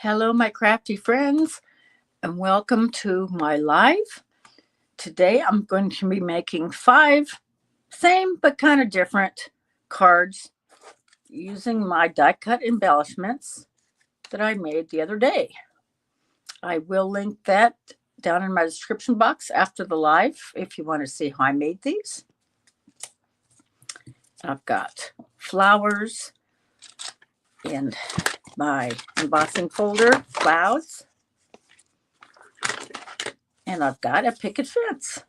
Hello, my crafty friends, and welcome to my live. Today I'm going to be making 5 same but kind of different cards using my die cut embellishments that I made the other day. I will link that down in my description box after the live if you want to see how I made these. I've got flowers in my embossing folder, clouds, and I've got a picket fence.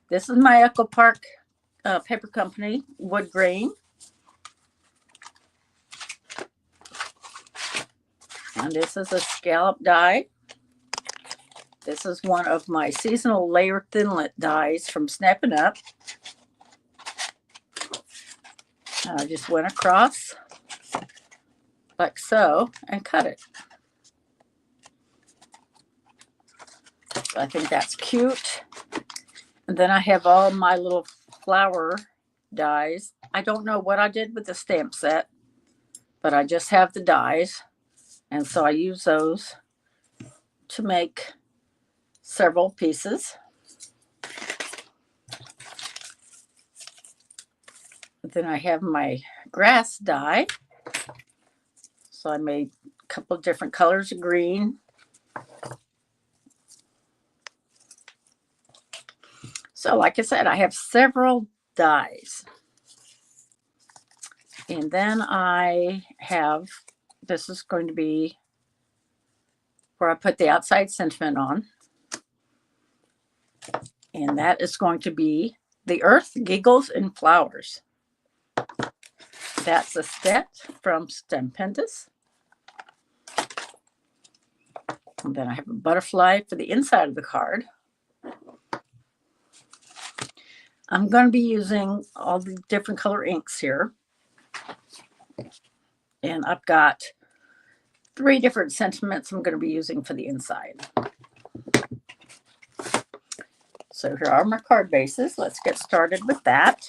This is my Echo Park Paper Company wood grain. And this is a scallop die. This is one of my seasonal layer thinlet dies from Snapping Up. I just went across like so and cut it. I think that's cute. And then I have all my little flower dies. I don't know what I did with the stamp set, but I just have the dies. And so I use those to make several pieces. Then I have my grass die. So I made a couple of different colors of green. So like I said, I have several dies. And then I have, this is going to be where I put the outside sentiment on. And that is going to be The Earth Giggles and Flowers. That's a set from Stempendous. And then I have a butterfly for the inside of the card. I'm going to be using all the different color inks here. And I've got 3 different sentiments I'm going to be using for the inside. So here are my card bases. Let's get started with that.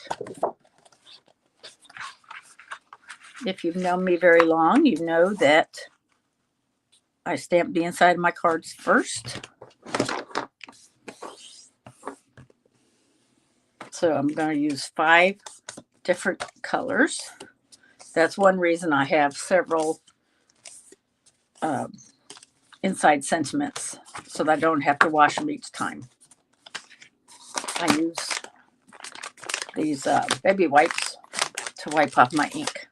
If you've known me very long, you know that I stamp the inside of my cards first. So I'm going to use 5 different colors. That's one reason I have several inside sentiments, so that I don't have to wash them each time. I use these baby wipes to wipe off my ink.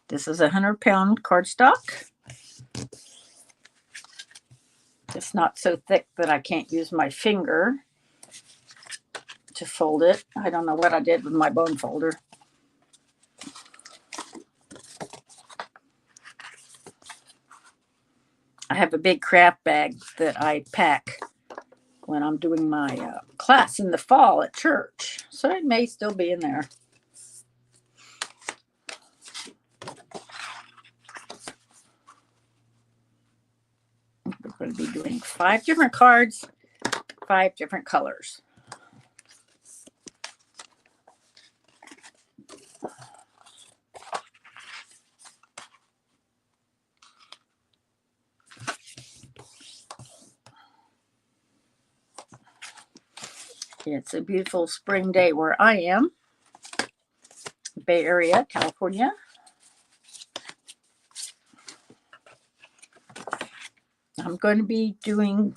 This is a 100-pound cardstock. It's not so thick that I can't use my finger to fold it. I don't know what I did with my bone folder. I have a big craft bag that I pack when I'm doing my class in the fall at church. So it may still be in there. We're going to be doing 5 different cards, 5 different colors. It's a beautiful spring day where I am, Bay Area, California. I'm going to be doing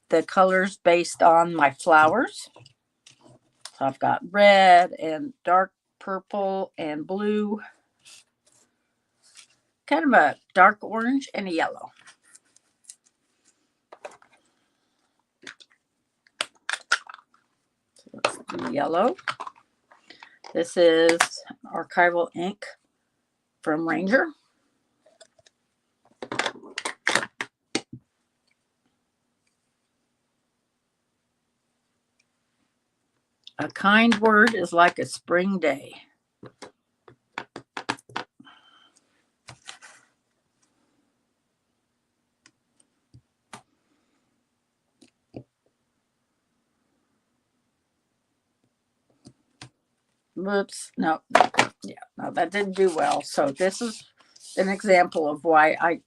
the colors based on my flowers. So I've got red and dark purple and blue, kind of a dark orange and a yellow. So let's do yellow. This is archival ink from Ranger. A kind word is like a spring day. Whoops, no. Yeah, no, that didn't do well. So this is an example of why I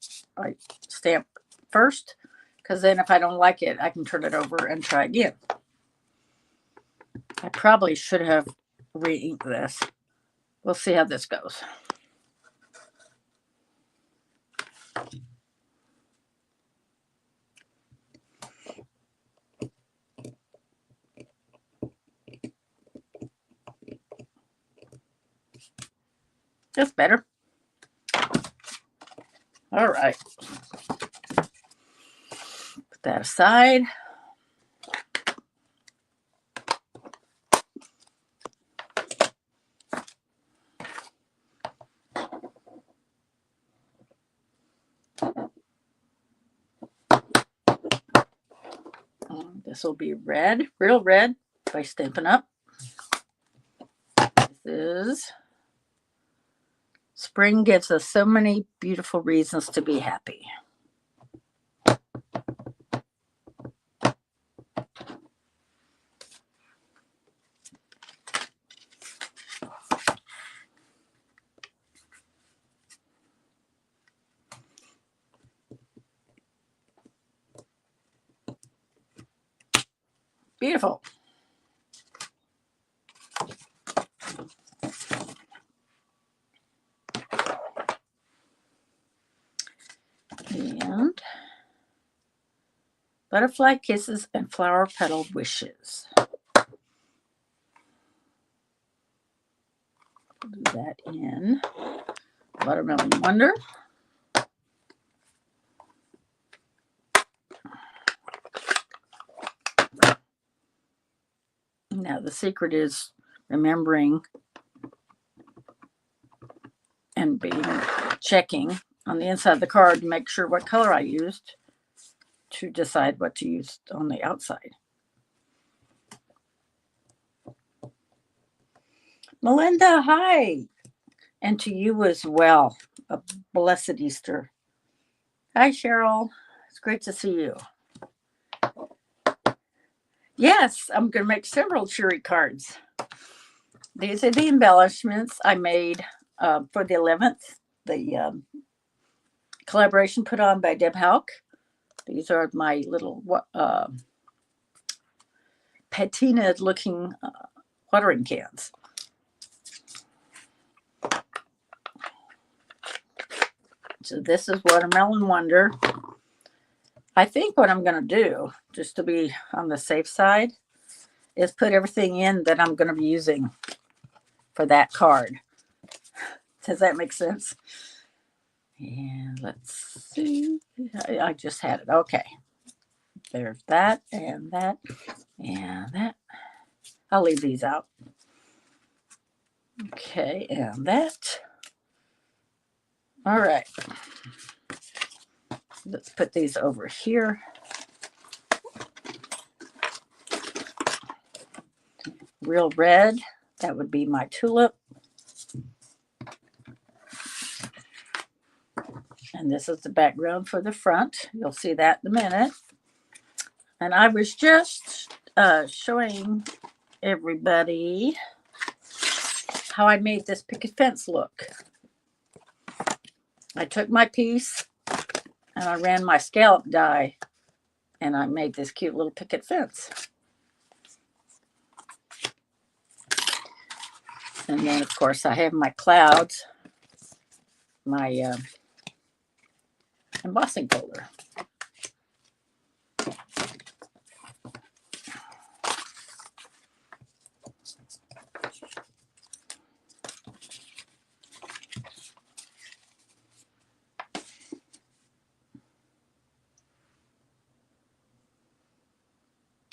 stamp first, because then if I don't like it, I can turn it over and try again. I probably should have re-inked this. We'll see how this goes. That's better. All right. Put that aside. This will be red, real red, by Stampin' Up. This is spring gives us so many beautiful reasons to be happy. Beautiful. And butterfly kisses and flower petal wishes. Do that in Watermelon Wonder. Now the secret is remembering and checking on the inside of the card to make sure what color I used to decide what to use on the outside. Melinda, hi. And to you as well. A blessed Easter. Hi, Cheryl. It's great to see you. Yes, I'm going to make several cheery cards. These are the embellishments I made for the 11th, the collaboration put on by Deb Hauk. These are my little patina-looking watering cans. So this is Watermelon Wonder. I think what I'm going to do, just to be on the safe side, is put everything in that I'm going to be using for that card. Does that make sense? And let's see. I just had it. Okay. There's that and that and that. I'll leave these out. Okay, and that. All right. Let's put these over here. Real red. That would be my tulip. And this is the background for the front. You'll see that in a minute. And I was just showing everybody how I made this picket fence look. I took my piece and I ran my scallop die and I made this cute little picket fence. And then, of course, I have my clouds, my embossing folder.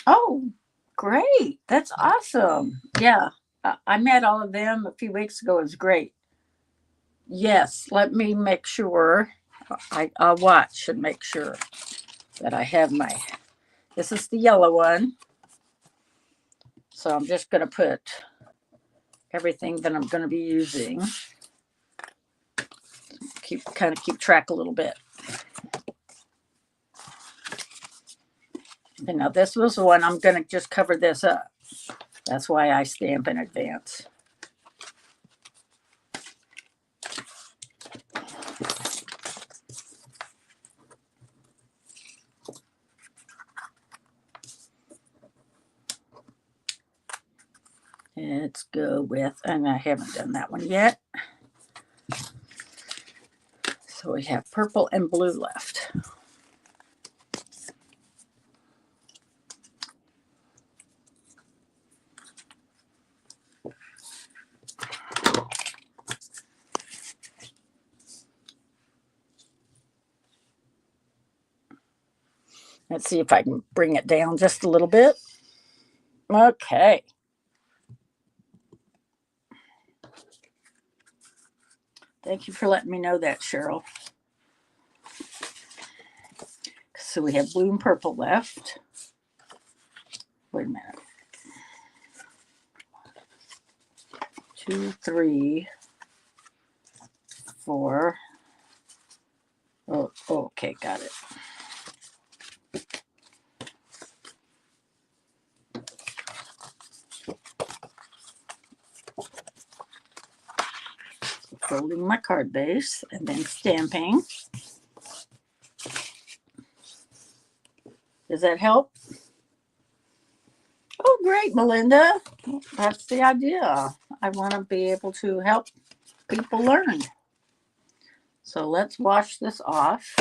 Oh, great. That's awesome. Yeah, I met all of them a few weeks ago. It was great. Yes, let me make sure. I'll watch and make sure that I have my, this is the yellow one. So I'm just going to put everything that I'm going to be using. Keep track a little bit. And now this was the one I'm going to just cover this up. That's why I stamp in advance. go with, and I haven't done that one yet. So we have purple and blue left. Let's see if I can bring it down just a little bit. Okay. Thank you for letting me know that, Cheryl. So we have blue and purple left. Wait a minute. 2, 3, 4. Oh, okay, got it. Folding my card base and then stamping. Does that help? Oh, great, Melinda. That's the idea. I want to be able to help people learn. So let's wash this off.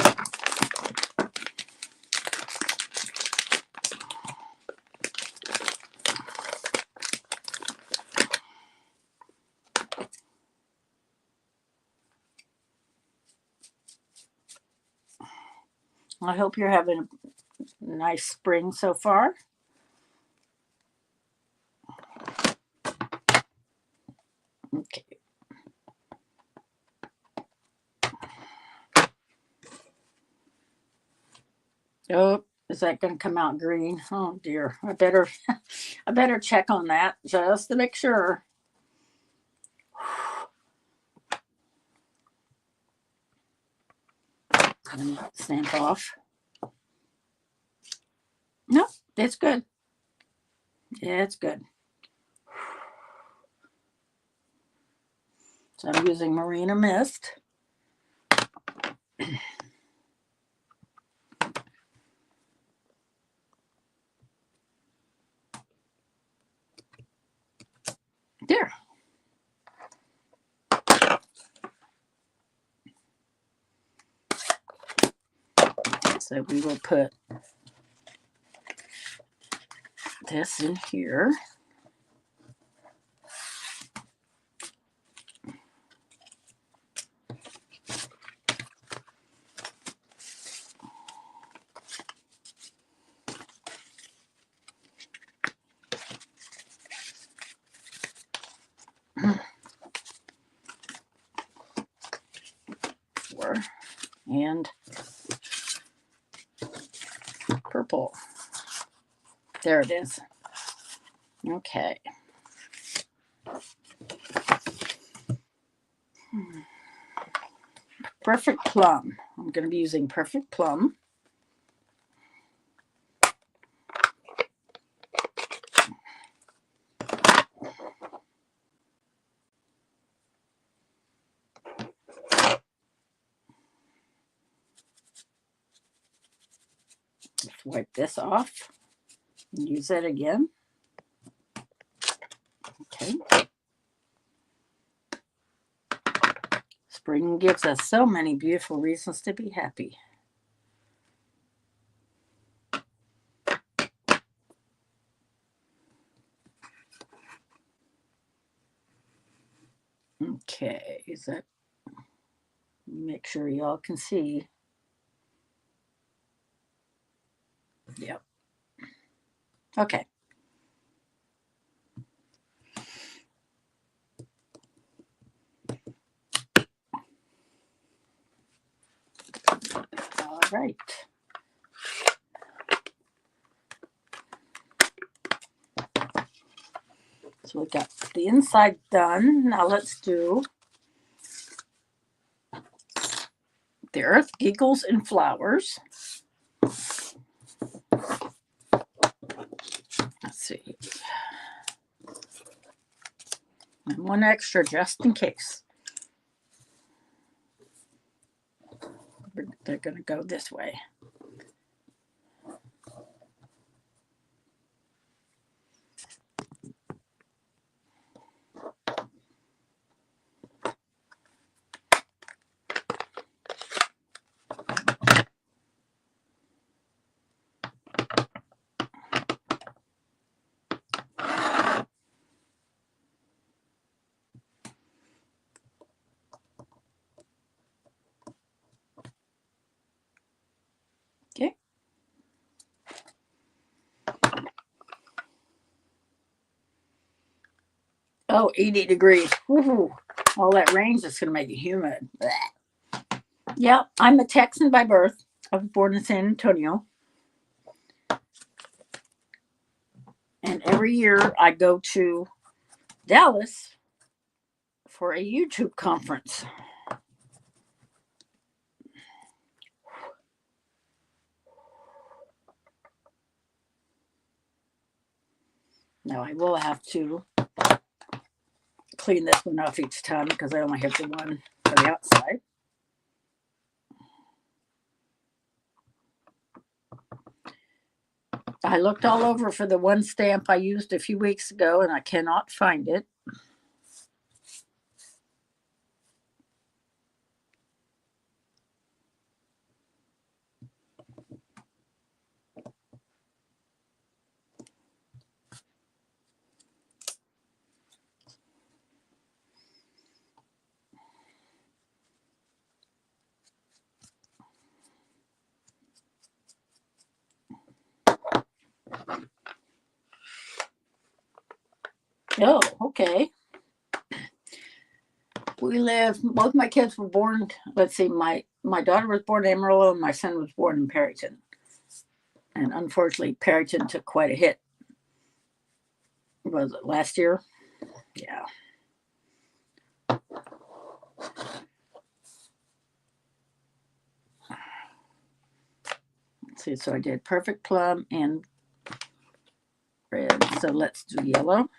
I hope you're having a nice spring so far. Okay. Oh, is that going to come out green? Oh dear. I better check on that just to make sure. And stamp off. No, it's good. Yeah, it's good. So I'm using Marina Mist. There. So we will put this in here. And purple. There it is. Okay. Perfect Plum. I'm going to be using Perfect Plum. Let's wipe this off and use it again. Okay. Spring gives us so many beautiful reasons to be happy. Okay, is that, make sure y'all can see. Yep. Okay. All right. So we got the inside done. Now let's do the Earth Giggles and Flowers. Let's see. And one extra just in case. They're going to go this way. Oh, 80 degrees. Woo-hoo. All that rain's just going to make it humid. Blech. Yeah, I'm a Texan by birth. I was born in San Antonio. And every year I go to Dallas for a YouTube conference. Now I will have to clean this one off each time because I only have the one for the outside. I looked all over for the one stamp I used a few weeks ago and I cannot find it. Oh, okay. We live, both my kids were born, let's see, my daughter was born in Amarillo and my son was born in Perryton. And unfortunately, Perryton took quite a hit. Was it last year? Yeah. Let's see, so I did perfect plum and red. So let's do yellow.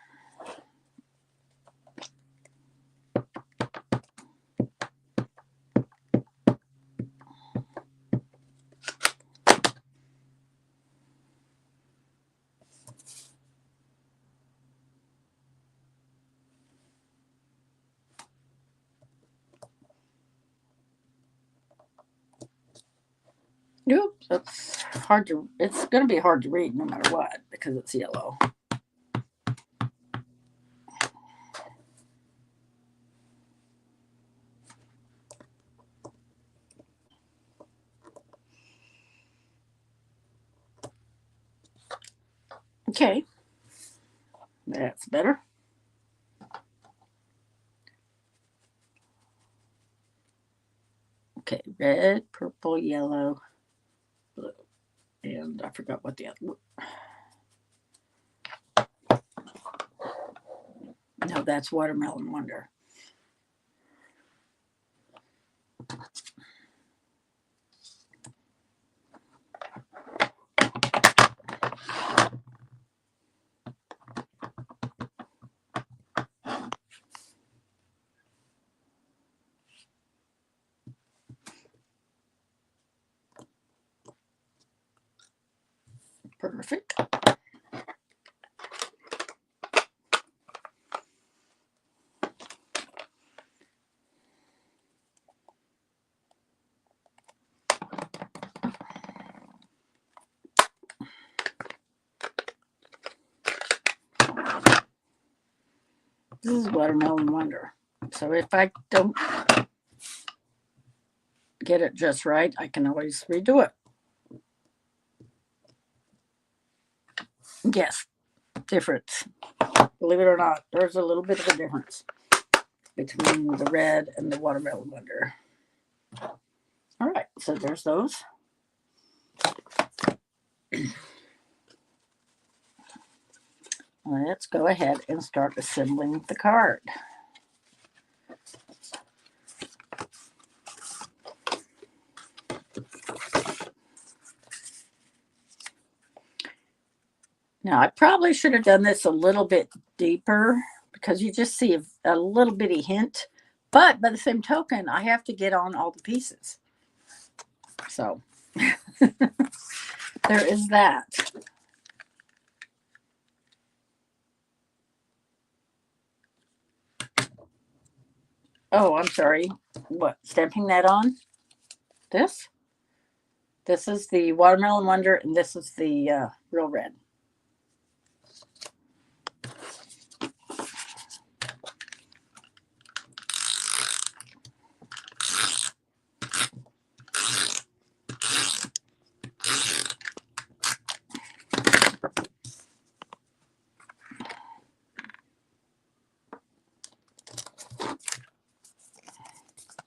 Oops, that's hard to, it's going to be hard to read no matter what because it's yellow. Okay, that's better. Okay, red, purple, yellow, blue, and I forgot what the other. No, that's Watermelon Wonder. Perfect. This is Watermelon Wonder. So if I don't get it just right, I can always redo it. Yes, difference. Believe it or not, there's a little bit of a difference between the red and the Watermelon Wonder. All right, so there's those. Let's go ahead and start assembling the card. Now, I probably should have done this a little bit deeper because you just see a little bitty hint. But by the same token, I have to get on all the pieces. So there is that. Oh, I'm sorry. What? Stamping that on? This? This is the Watermelon Wonder, and this is the Real Red.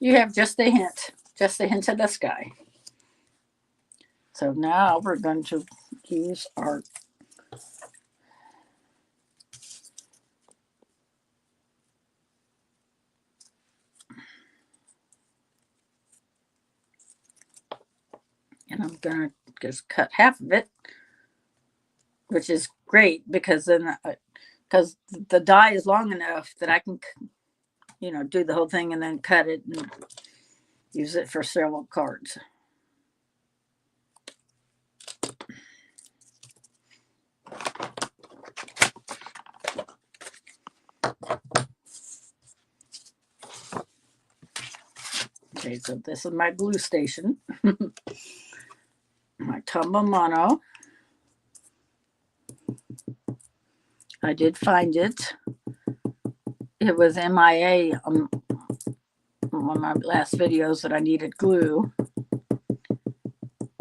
You have just a hint of the sky. So now we're going to use our and I'm going to just cut half of it, which is great because then because the die is long enough that I can, do the whole thing and then cut it and use it for several cards. Okay, so this is my blue station, my Tumba Mono. I did find it. It was MIA on one of my last videos that I needed glue,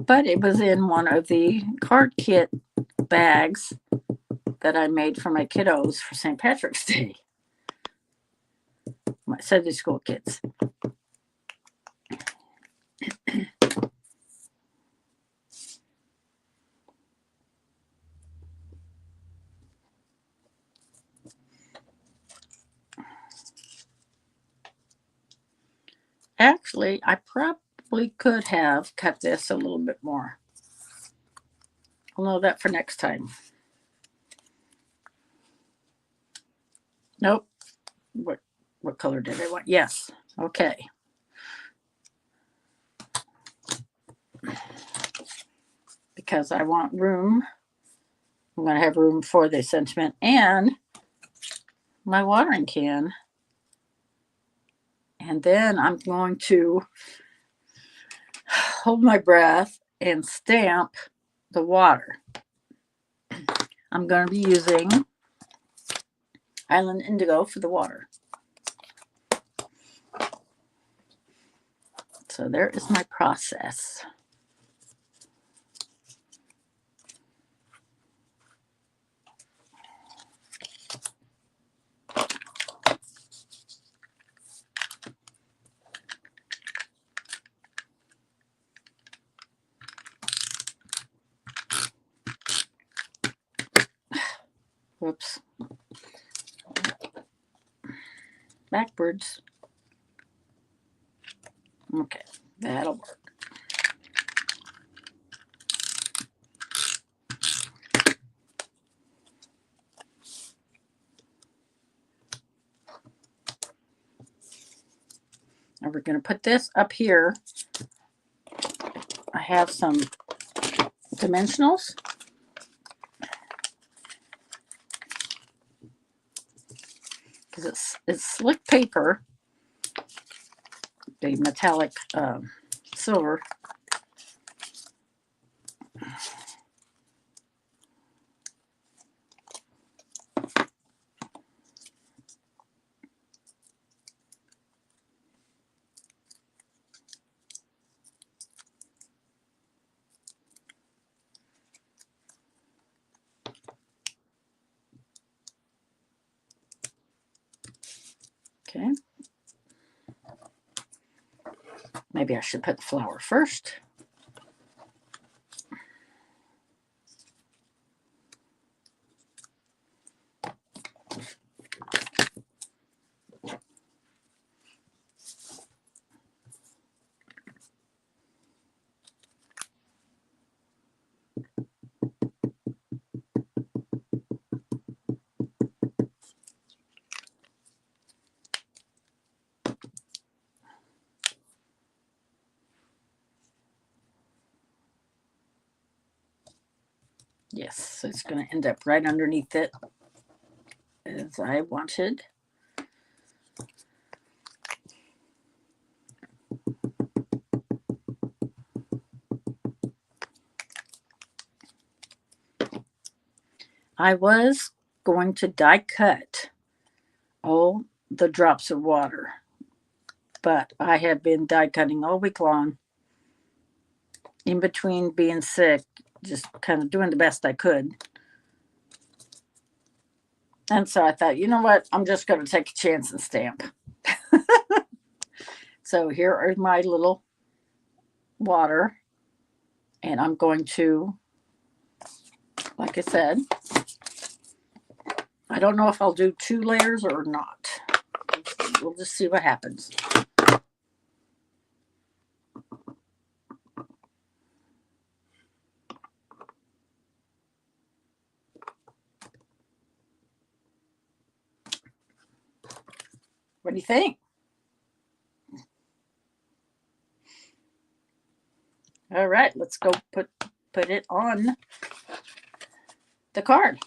but it was in one of the card kit bags that I made for my kiddos for St. Patrick's Day, my Sunday school kids. Actually, I probably could have cut this a little bit more. I'll know that for next time. Nope. What color did I want? Yes. Okay. Because I want room. I'm going to have room for the sentiment and my watering can. And then I'm going to hold my breath and stamp the water. I'm going to be using Island Indigo for the water. So there is my process. Whoops. Backwards. Okay, that'll work. Now we're going to put this up here. I have some dimensionals. Because it's slick paper, the metallic silver. Okay. Maybe I should put the flower first. Yes, so it's going to end up right underneath it as I wanted. I was going to die cut all the drops of water, but I have been die cutting all week long in between being sick, just kind of doing the best I could. And so I thought, you know what? I'm just going to take a chance and stamp. So here is my little water, and I'm going to, like I said, I don't know if I'll do 2 layers or not. We'll just see what happens. What do you think? All right, let's go put it on the card.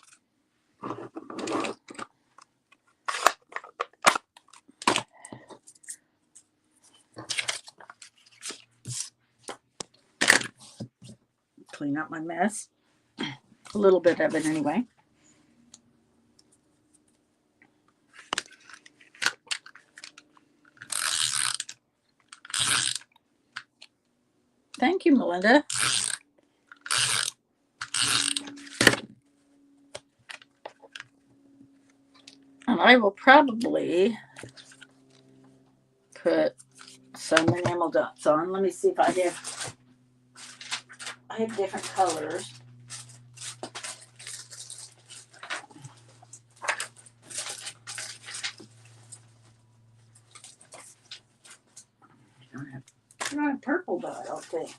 Clean up my mess. A little bit of it anyway. Thank you, Melinda. And I will probably put some enamel dots on. Let me see if I have different colors. I don't have purple though, I don't think.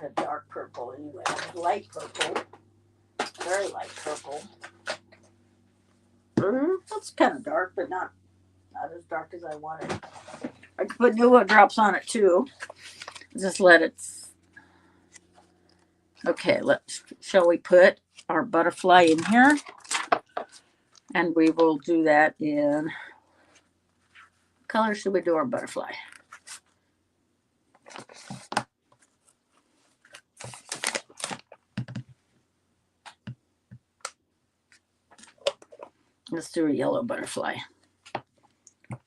A dark purple anyway. Light purple. Very light purple. That's kind of dark, but not as dark as I wanted. I could put Nuvo drops on it too. Just let it. Okay, shall we put our butterfly in here? And we will do that in, what color should we do our butterfly? Let's do a yellow butterfly.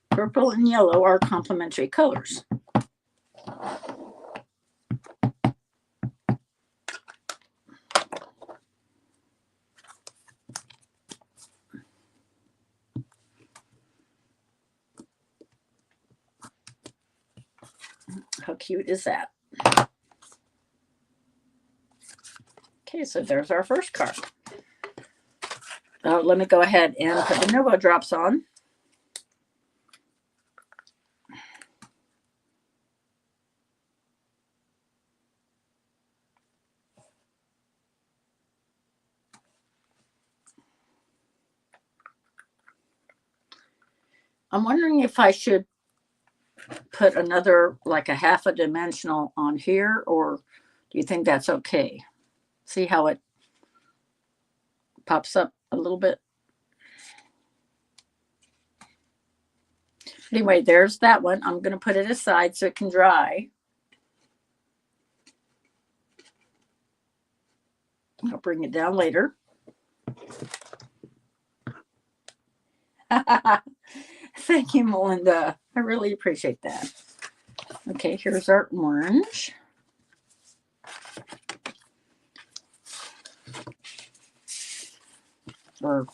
Purple and yellow are complementary colors. How cute is that? Okay, so there's our first card. Let me go ahead and put the Nuvo drops on. I'm wondering if I should put another, like a half a dimensional on here, or do you think that's okay? See how it pops up a little bit? Anyway, there's that one. I'm going to put it aside so it can dry. I'll bring it down later. Thank you, Melinda. I really appreciate that. Okay, here's our orange. Or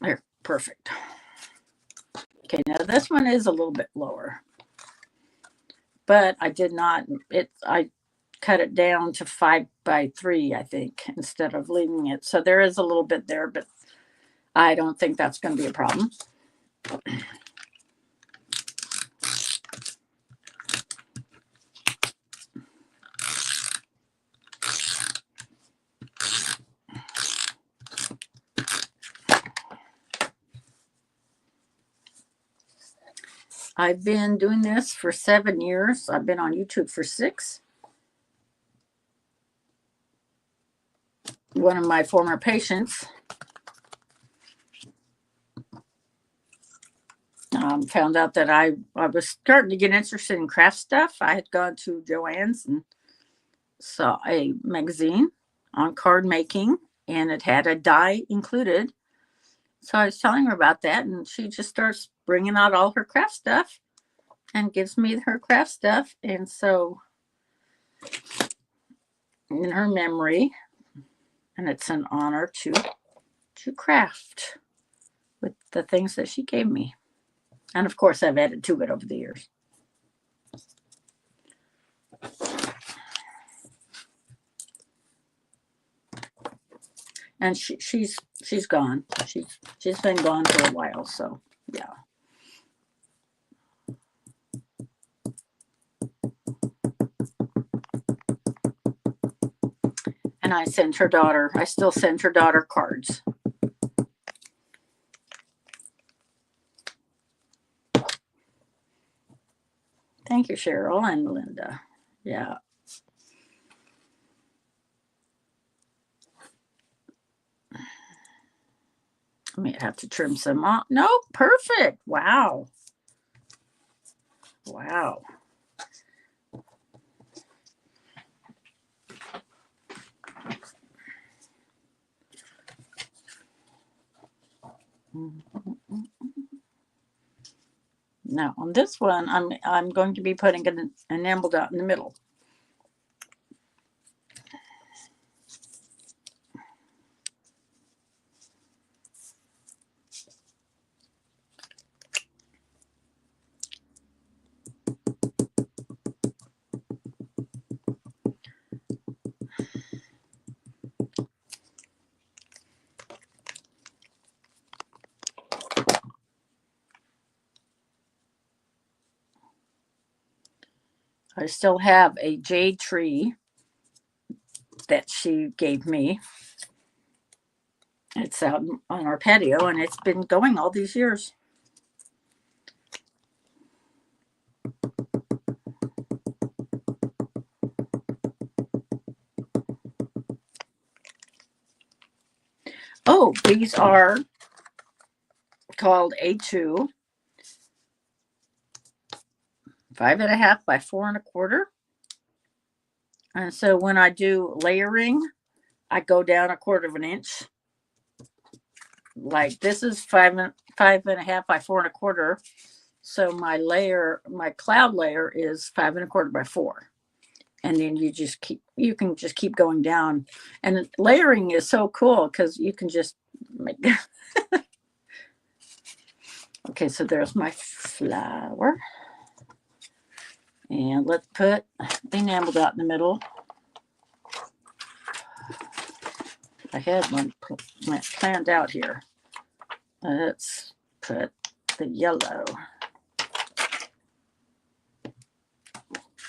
there, perfect. Okay, now this one is a little bit lower, but I did not. I cut it down to 5x3, I think, instead of leaving it. So there is a little bit there, but I don't think that's going to be a problem. I've been doing this for 7 years. I've been on YouTube for 6. One of my former patients found out that I was starting to get interested in craft stuff. I had gone to Joann's and saw a magazine on card making, and it had a die included. So I was telling her about that, and she just starts bringing out all her craft stuff and gives me her craft stuff. And so, in her memory, and it's an honor to craft with the things that she gave me. And of course, I've added to it over the years. And she's gone. She's been gone for a while, so yeah. And I still send her daughter cards. Thank you, Cheryl and Linda. Yeah. I may have to trim some off. No, perfect. Wow. Wow. Now on this one, I'm going to be putting an enamel dot in the middle. I still have a jade tree that she gave me. It's out on our patio, and it's been going all these years. Oh, these are called A2, 5.5 by 4.25. And so when I do layering, I go down 1/4 inch. Like this is 5.5 by 4.25. So my cloud layer is 5.25 by 4. And then you can just keep going down. And layering is so cool because you can just make. Okay, so there's my flower. And let's put the enamel dot in the middle. I had one planned out here. Let's put the yellow.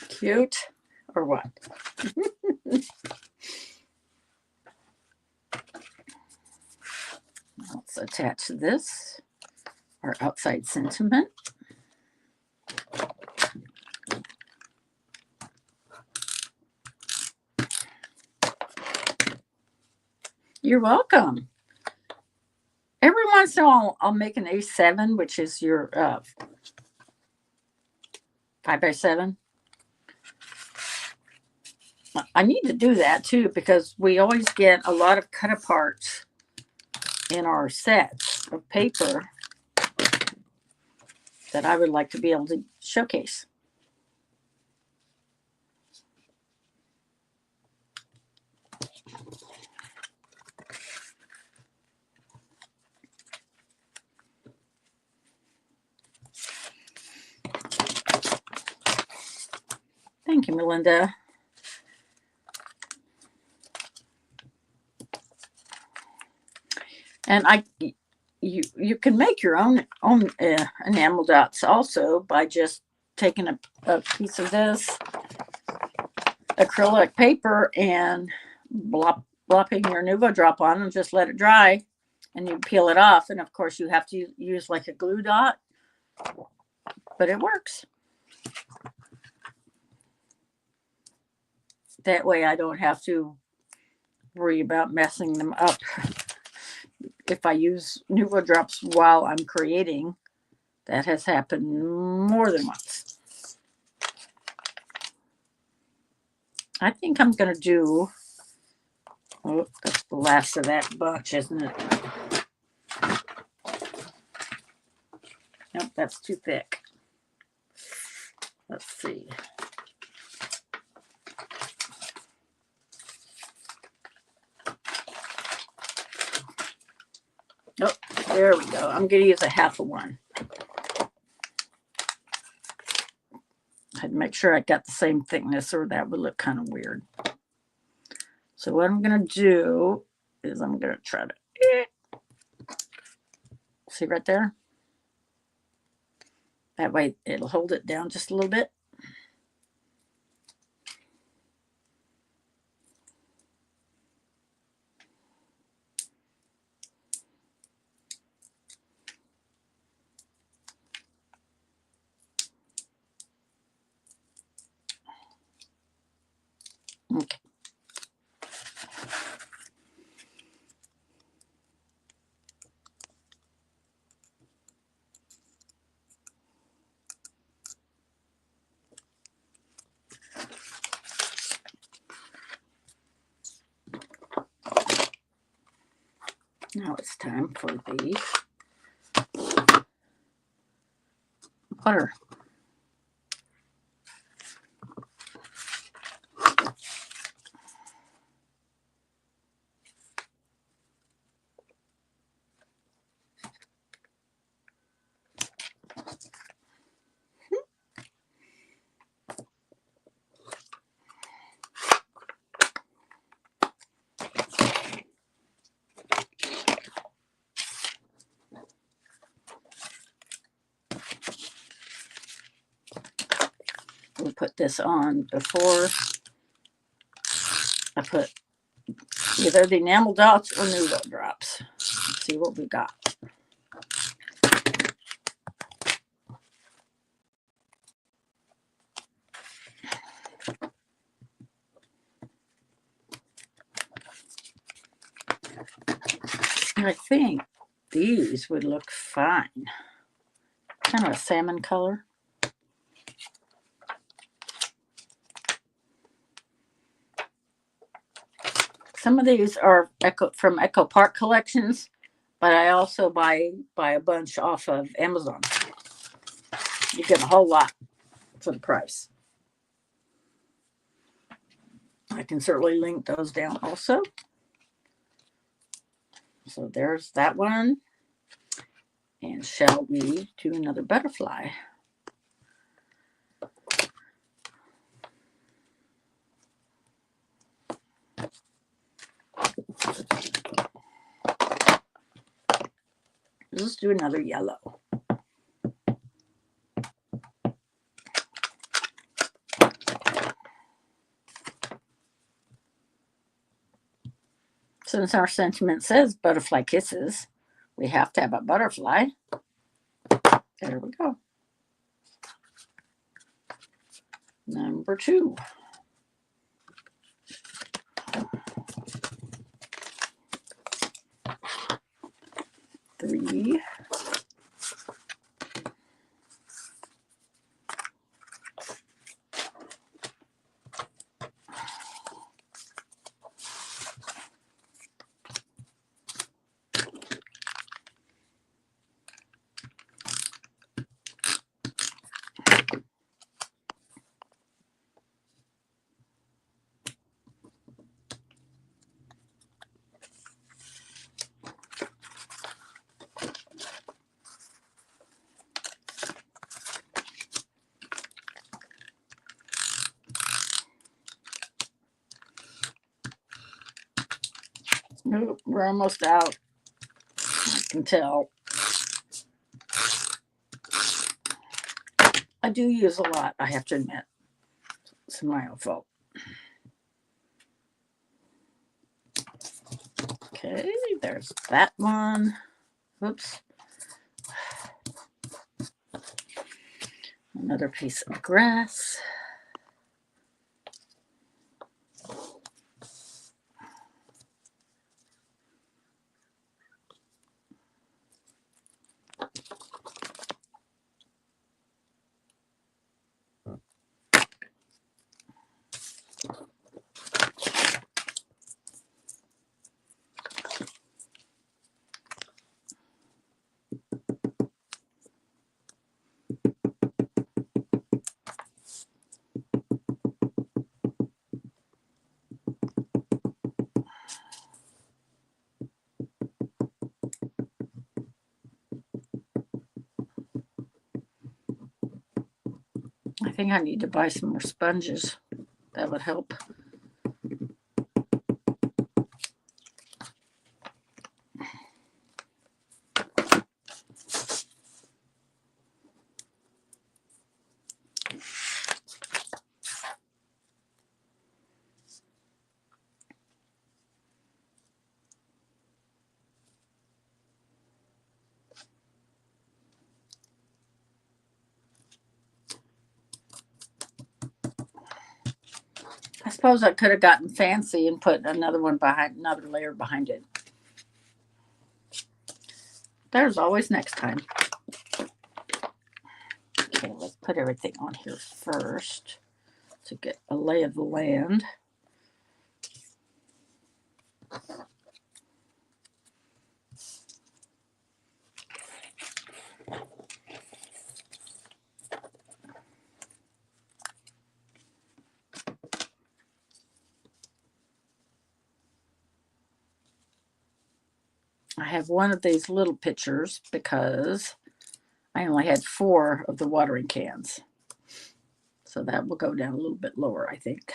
Cute or what? Let's attach this, our outside sentiment. You're welcome. Every once in a while, I'll make an A7, which is your 5 by 7. I need to do that too because we always get a lot of cut aparts in our sets of paper that I would like to be able to showcase. Thank you, Melinda. And you can make your own enamel dots also by just taking a piece of this acrylic paper and blopping your Nuvo drop on and just let it dry, and you peel it off. And of course, you have to use like a glue dot, but it works. That way, I don't have to worry about messing them up. If I use Nuvo drops while I'm creating, that has happened more than once. I think I'm going to do, oh, that's the last of that bunch, isn't it? That's too thick. Let's see. Oh, there we go. I'm going to use a half of one. I had to make sure I got the same thickness or that would look kind of weird. So what I'm going to do is I'm going to try to, see right there? That way it'll hold it down just a little bit. Okay. Now it's time for the butter. We'll put this on before I put either the enamel dots or noodle drops. Let's see what we got. I think these would look fine. Kind of a salmon color. Some of these are from Echo Park collections, but I also buy a bunch off of Amazon. You get a whole lot for the price. I can certainly link those down also. So there's that one. And shall we do another butterfly? Let's do another yellow. Since our sentiment says butterfly kisses, we have to have a butterfly. There we go. Number 2. 3. Nope, we're almost out. I can tell. I do use a lot, I have to admit. It's my own fault. Okay, there's that one. Oops. Another piece of grass. think I need to buy some more sponges. That would help. I suppose I could have gotten fancy and put another layer behind it. There's always next time. Okay, let's put everything on here first to get a lay of the land. I have one of these little pitchers because I only had 4 of the watering cans. So that will go down a little bit lower, I think.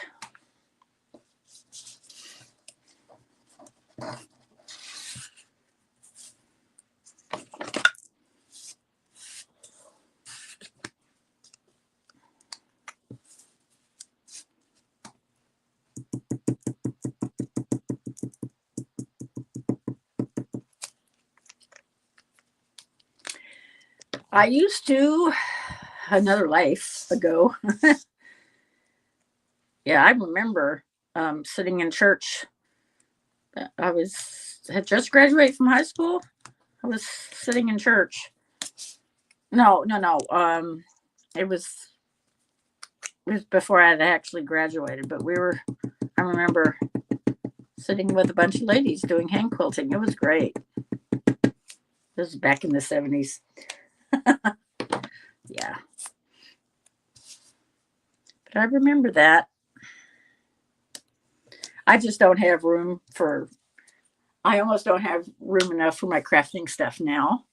I used to, another life ago, yeah, I remember sitting in church. I had just graduated from high school. I was sitting in church. No. It was before I had actually graduated, but I remember sitting with a bunch of ladies doing hand quilting. It was great. This was back in the 70s. Yeah. But I remember that. I just don't have room I almost don't have room enough for my crafting stuff now.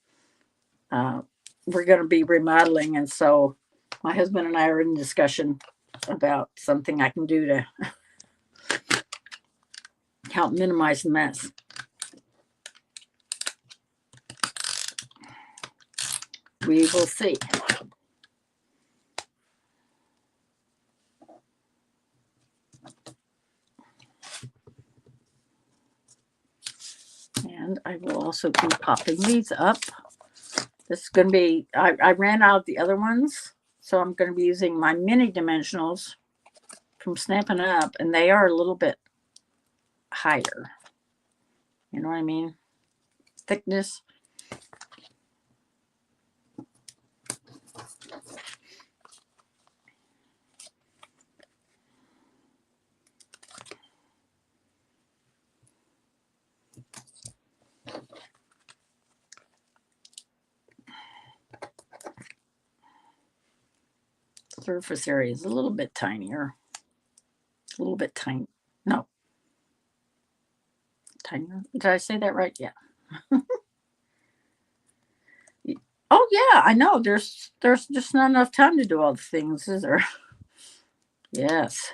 We're going to be remodeling, and so my husband and I are in discussion about something I can do to help minimize the mess. We will see. And I will also be popping these up. This is going to be, I ran out of the other ones, so I'm going to be using my mini dimensionals from Stampin' Up, and they are a little bit higher. You know what I mean? Thickness. Surface area is a little bit tinier. A little bit tiny. No. Tinier. Did I say that right? Yeah. Oh yeah, I know. There's just not enough time to do all the things, is there? Yes.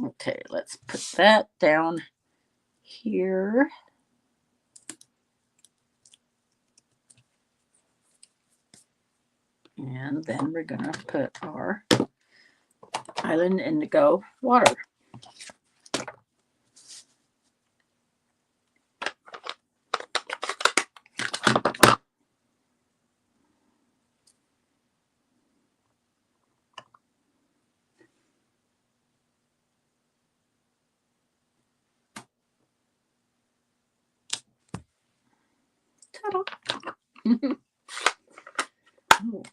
Okay, let's put that down here. And then we're going to put our Island Indigo water. Ta-da!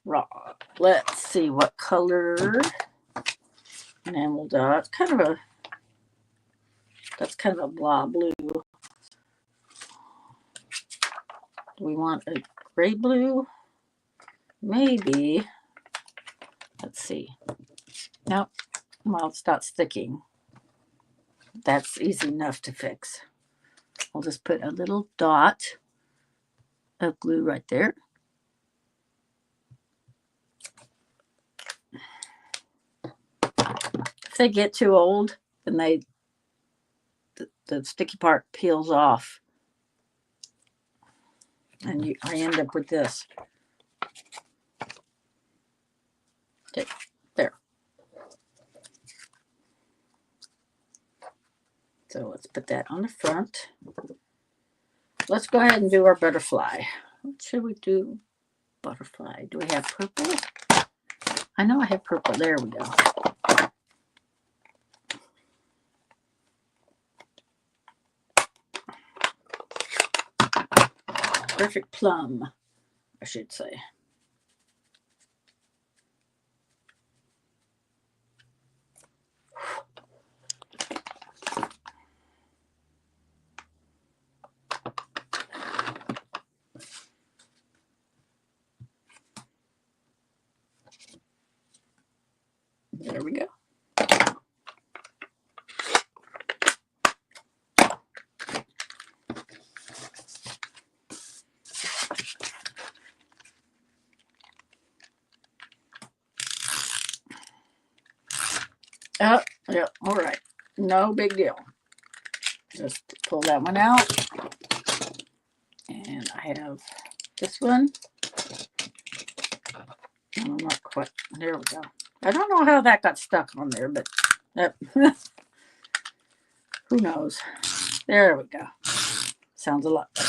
Raw. Let's see what color. Enamel dot. That's kind of a blah blue. Do we want a gray blue? Maybe. Let's see. Nope. Well, it's not sticking. That's easy enough to fix. I'll just put a little dot of glue right there. If they get too old, then the sticky part peels off, and I end up with this. Okay, there. So let's put that on the front. Let's go ahead and do our butterfly. What should we do? Butterfly. Do we have purple? I know I have purple. There we go. Perfect plum, I should say. There we go. Oh, yeah, all right. No big deal. Just pull that one out. And I have this one. I'm not quite. There we go. I don't know how that got stuck on there, but who knows? There we go. Sounds a lot better.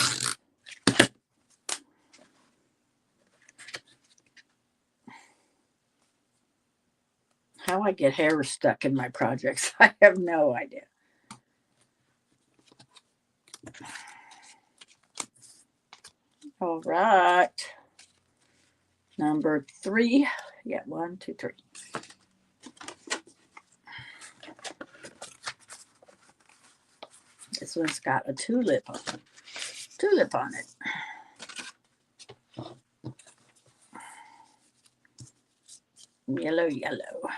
How I get hair stuck in my projects, I have no idea. All right. Number 3. Yeah, 1, 2, 3. This one's got a tulip on it. Yellow, yellow.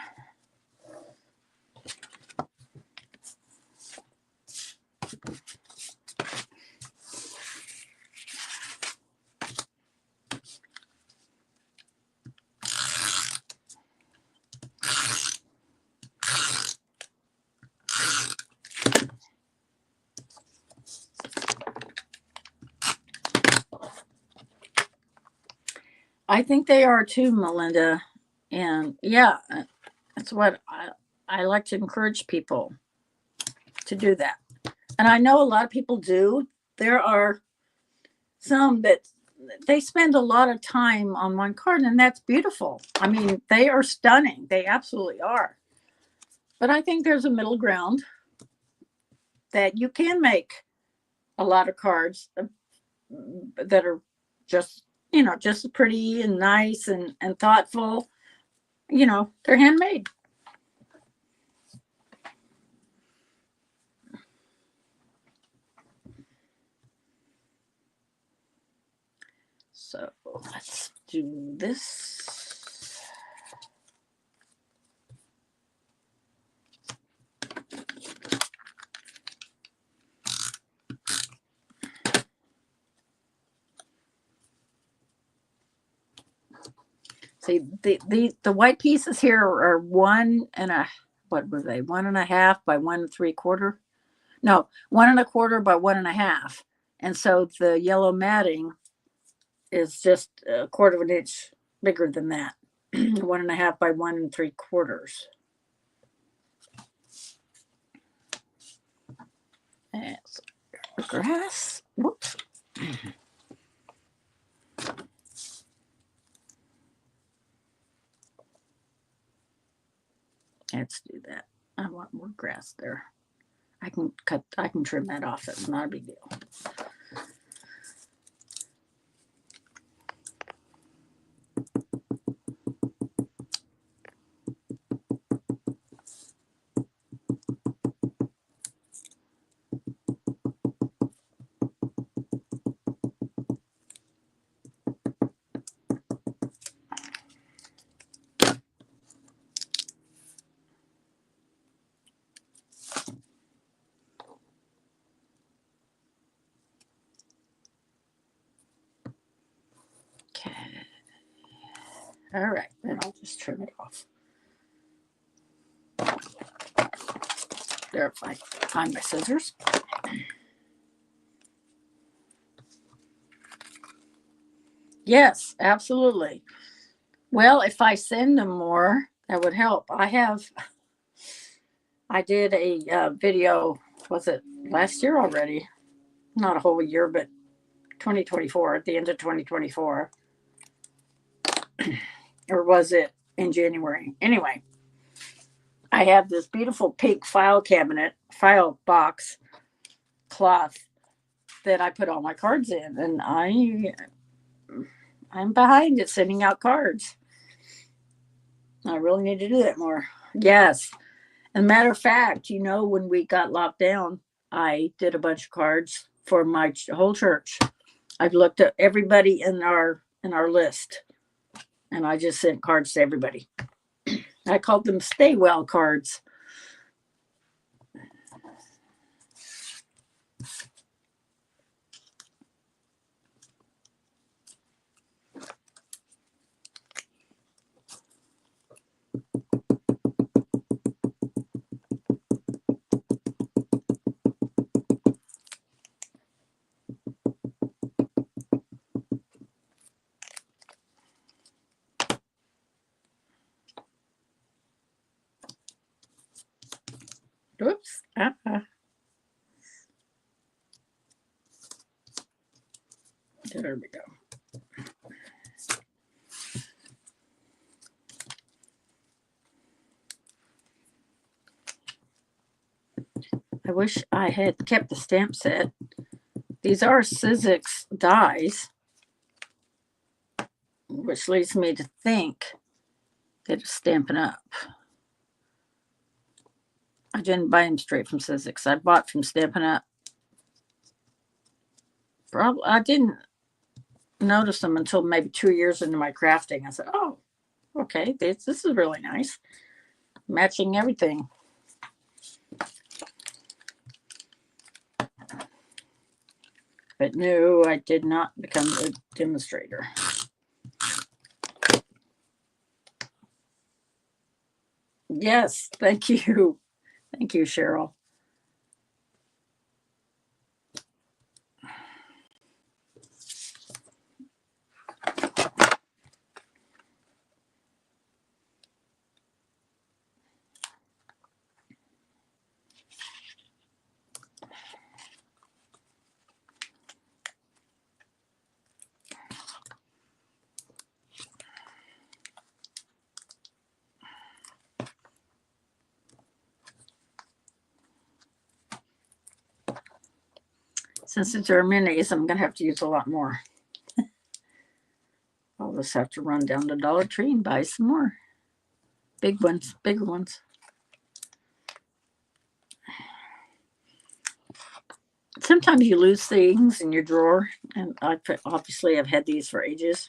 I think they are too, Melinda. And yeah, that's what I like to encourage people to do that. And I know a lot of people do. There are some that they spend a lot of time on one card, and that's beautiful. I mean, they are stunning. They absolutely are. But I think there's a middle ground that you can make a lot of cards that are just, just pretty and nice and thoughtful. They're handmade. So let's do this. See, the white pieces here are 1.5 by 1.75. No, 1.25 by 1.5. And so the yellow matting is just 1/4 of an inch bigger than that. 1.5 by 1.75. And so grass. Whoops. Let's do that. I want more grass there. I can trim that off. It's not a big deal. All right, then I'll just trim it off. There, if I find my scissors. Yes, absolutely. Well, if I send them more, that would help. I did a video, was it last year already? Not a whole year, but 2024, at the end of 2024. Or was it in January? Anyway, I have this beautiful pink file box cloth that I put all my cards in, and I'm behind it sending out cards. I really need to do that more. Yes. And matter of fact, when we got locked down, I did a bunch of cards for my whole church. I've looked at everybody in our list, and I just sent cards to everybody. I called them stay well cards. Whoops. There we go. I wish I had kept the stamp set. These are Sizzix dies, which leads me to think that it's Stampin' Up. I didn't buy them straight from Sizzix. I bought from Stampin' Up. Probably I didn't notice them until maybe 2 years into my crafting. I said, "Oh, okay, this is really nice, matching everything." But no, I did not become a demonstrator. Yes, thank you. Thank you, Cheryl. Since it's our minis, I'm going to have to use a lot more. I'll just have to run down to Dollar Tree and buy some more. Big ones, bigger ones. Sometimes you lose things in your drawer, and I obviously have had these for ages.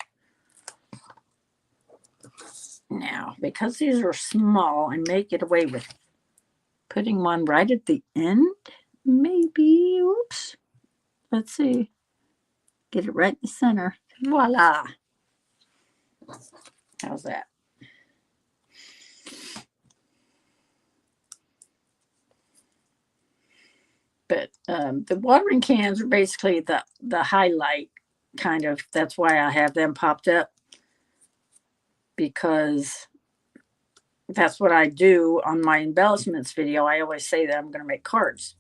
Now, because these are small, I may get away with putting one right at the end. Maybe, oops. Let's see. Get it right in the center. Voila. How's that? But the watering cans are basically the highlight kind of. That's why I have them popped up, because that's what I do on my embellishments video. I always say that I'm going to make cards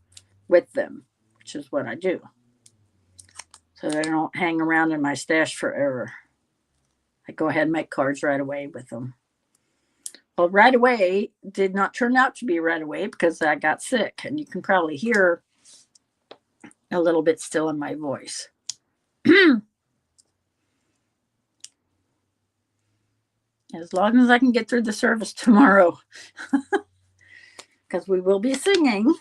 with them, which is what I do. So they don't hang around in my stash forever. I go ahead and make cards right away with them. Well, right away did not turn out to be right away because I got sick, and you can probably hear a little bit still in my voice. As long as I can get through the service tomorrow, because we will be singing.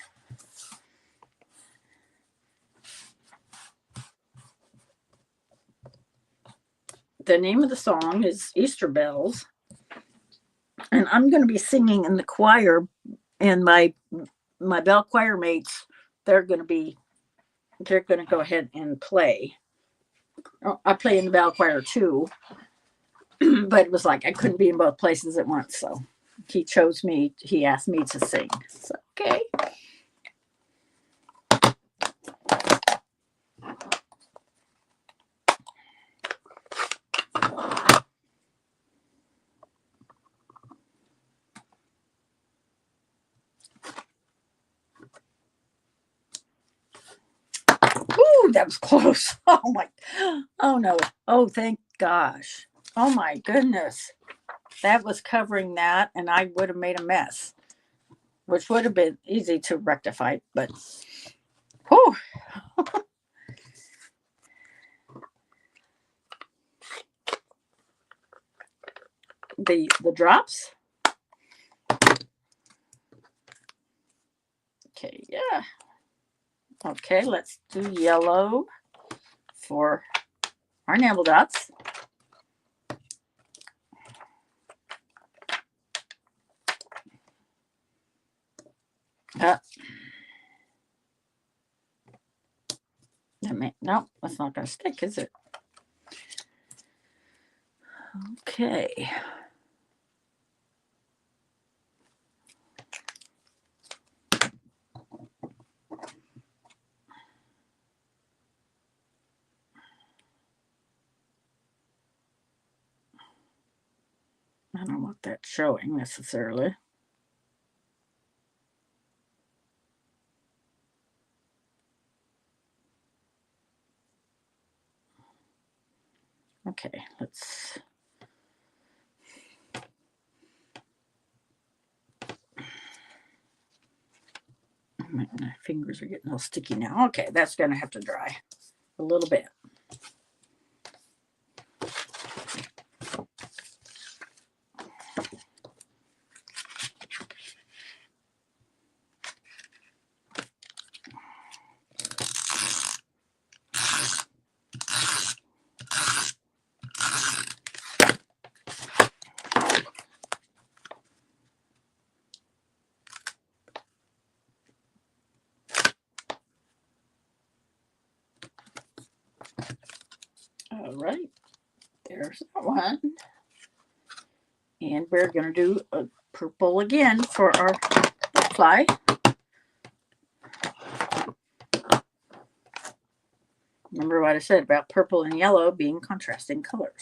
The name of the song is Easter Bells, and I'm going to be singing in the choir, and my bell choir mates, they're going to go ahead and play. I play in the bell choir too, but it was like I couldn't be in both places at once. So he chose me. He asked me to sing. So, okay. Ooh, that was close. Oh my. Oh no. Oh, thank gosh. Oh my goodness. That was covering that, and I would have made a mess, which would have been easy to rectify. But, whew. The drops. Okay, yeah. Okay, let's do yellow for our enamel dots. No, that's not going to stick, is it? Okay. I don't want that showing necessarily. Okay, let's. My fingers are getting all sticky now. Okay, that's going to have to dry a little bit. All right, there's that one. And we're going to do a purple again for our fly. Remember what I said about purple and yellow being contrasting colors.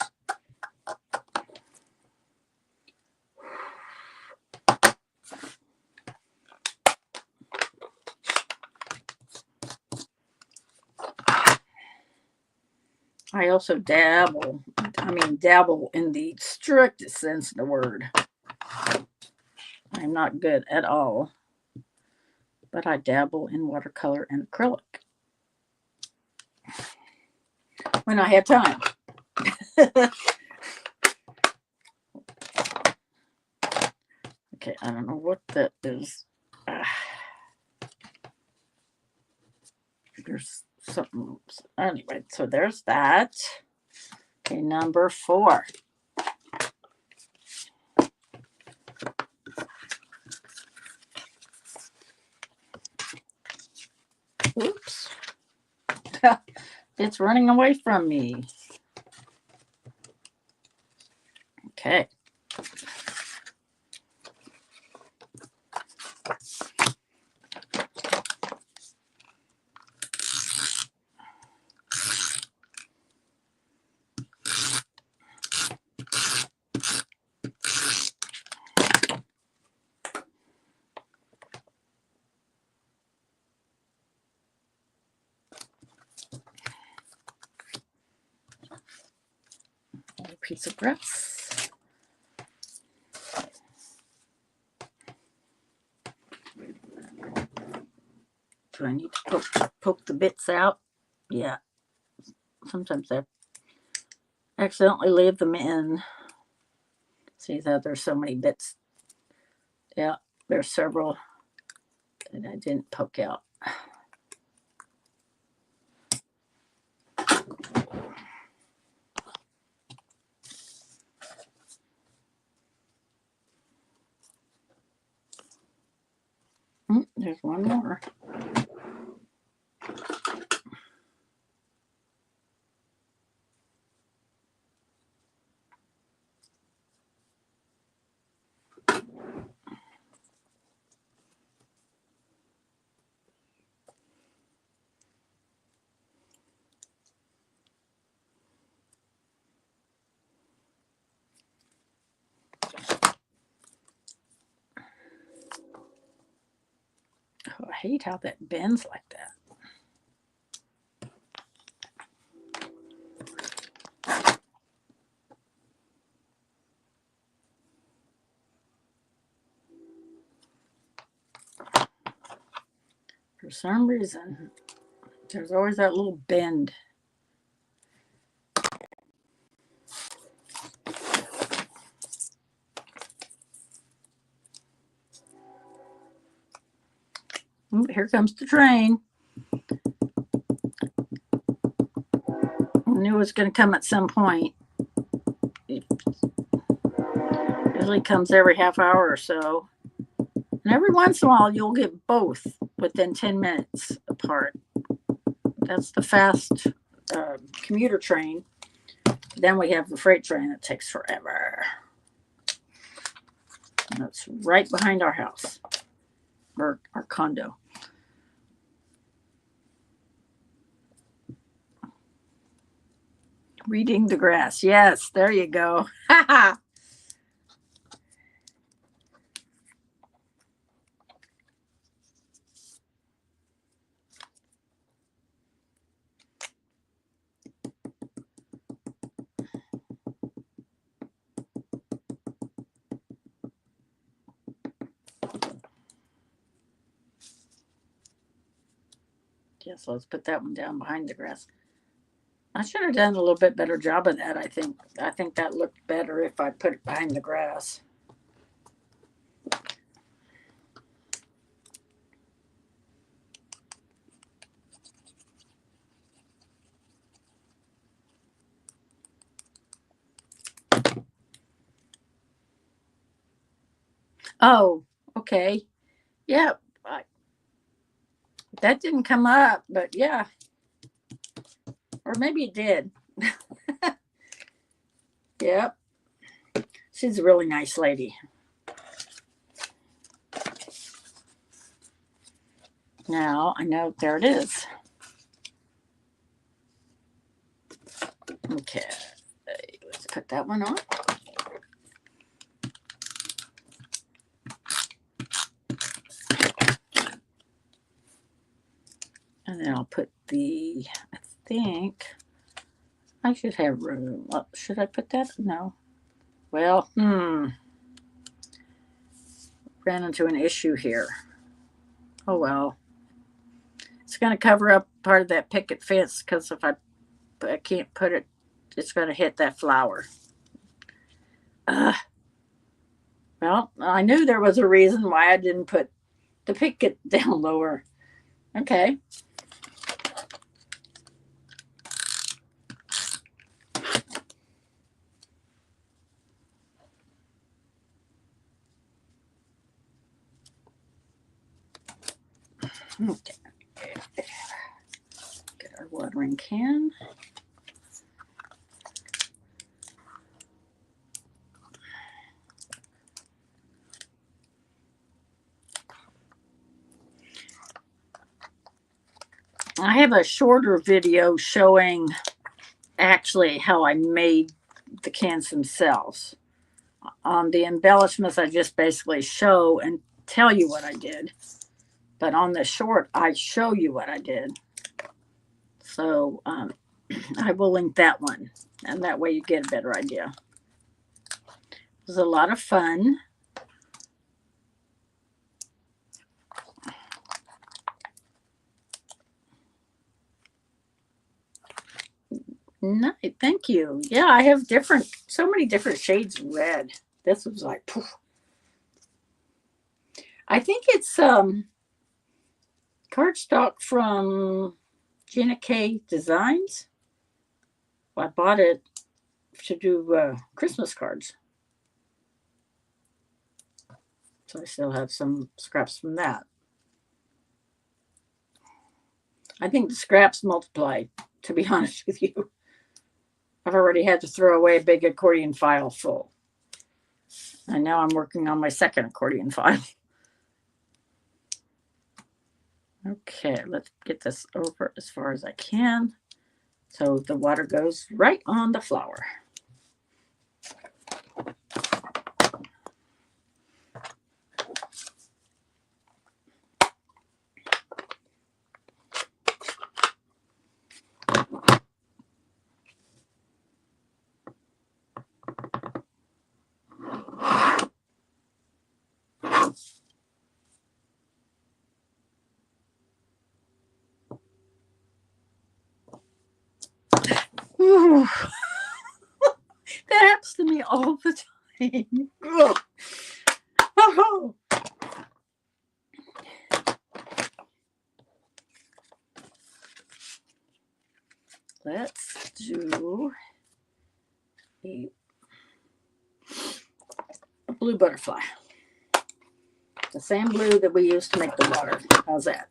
I also dabble in the strictest sense of the word. I'm not good at all, but I dabble in watercolor and acrylic when I have time. Okay, I don't know what that is. There's something. Anyway, so there's that. Okay, number 4. Oops. It's running away from me. Okay. A piece of grass. Do I need to poke the bits out? Yeah. Sometimes I accidentally leave them in. See that there's so many bits. Yeah, there's several that I didn't poke out. There's one more. hate how that bends like that. For some reason, there's always that little bend. Here comes the train. I knew it was going to come at some point. It usually comes every half hour or so. And every once in a while, you'll get both within 10 minutes apart. That's the fast commuter train. Then we have the freight train that takes forever. And that's right behind our house, or our condo. Reading the grass. Yes, there you go. Yes, let's put that one down behind the grass. I should have done a little bit better job of that, I think. I think that looked better if I put it behind the grass. Oh, okay. Yeah, that didn't come up, but yeah. Or maybe it did. Yep. She's a really nice lady. Now, I know, there it is. Okay, let's put that one on. And then I'll put I think I should have room. Oh, should I put that? No. Well, ran into an issue here. Oh well. It's going to cover up part of that picket fence because if I can't put it, it's going to hit that flower. Well, I knew there was a reason why I didn't put the picket down lower. Okay. Okay. Get our watering can. I have a shorter video showing actually how I made the cans themselves. On the embellishments, I just basically show and tell you what I did. But on the short, I show you what I did. So I will link that one. And that way you get a better idea. It was a lot of fun. Nice, thank you. Yeah, I have so many different shades of red. This was like, poof. I think it's cardstock from Gina K Designs. I bought it to do Christmas cards. So I still have some scraps from that. I think the scraps multiply, to be honest with you. I've already had to throw away a big accordion file full. And now I'm working on my second accordion file. Okay, let's get this over as far as I can. So the water goes right on the flower. That happens to me all the time. Oh. Let's do a blue butterfly. The same blue that we used to make the water. How's that?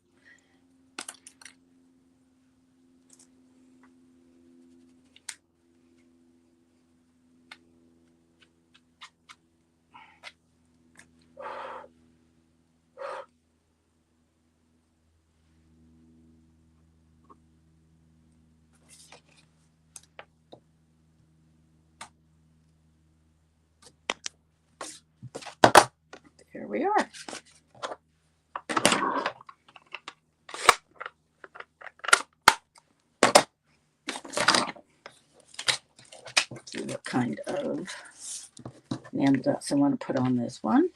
Here we are. See what kind of nail dots I want to put on this one.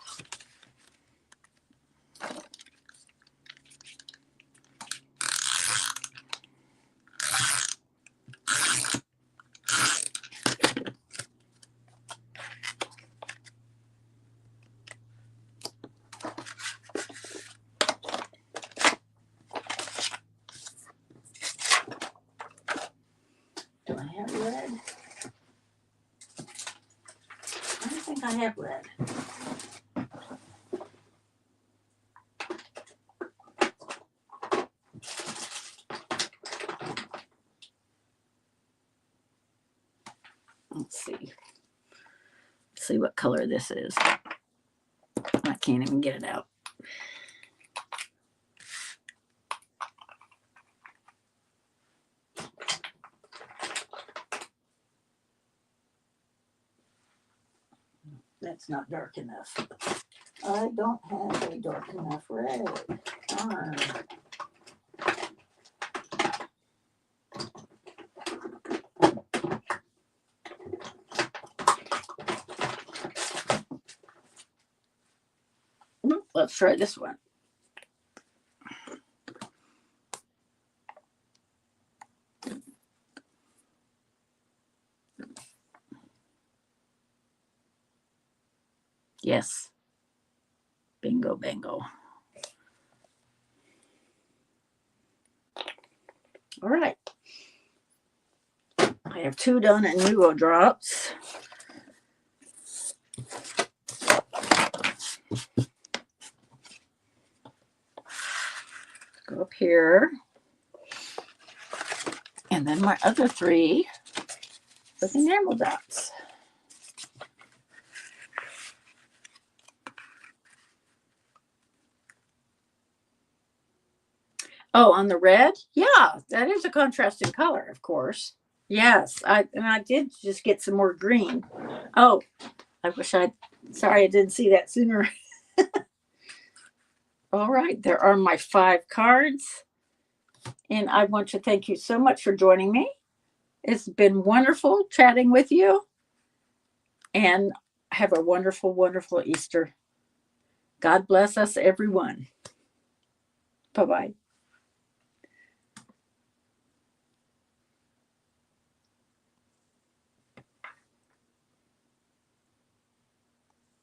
Do I have red? I don't think I have red. Let's see. Let's see what color this is. I can't even get it out. That's not dark enough. I don't have a dark enough red. Darn. Let's try this one. Yes. Bingo, bango. All right. I have 2 done in Nuvo drops. Go up here. And then my other 3 with enamel dots. Oh, on the red? Yeah, that is a contrasting color, of course. Yes, I did just get some more green. Oh, sorry I didn't see that sooner. All right, there are my 5 cards. And I want to thank you so much for joining me. It's been wonderful chatting with you. And have a wonderful, wonderful Easter. God bless us, everyone. Bye-bye.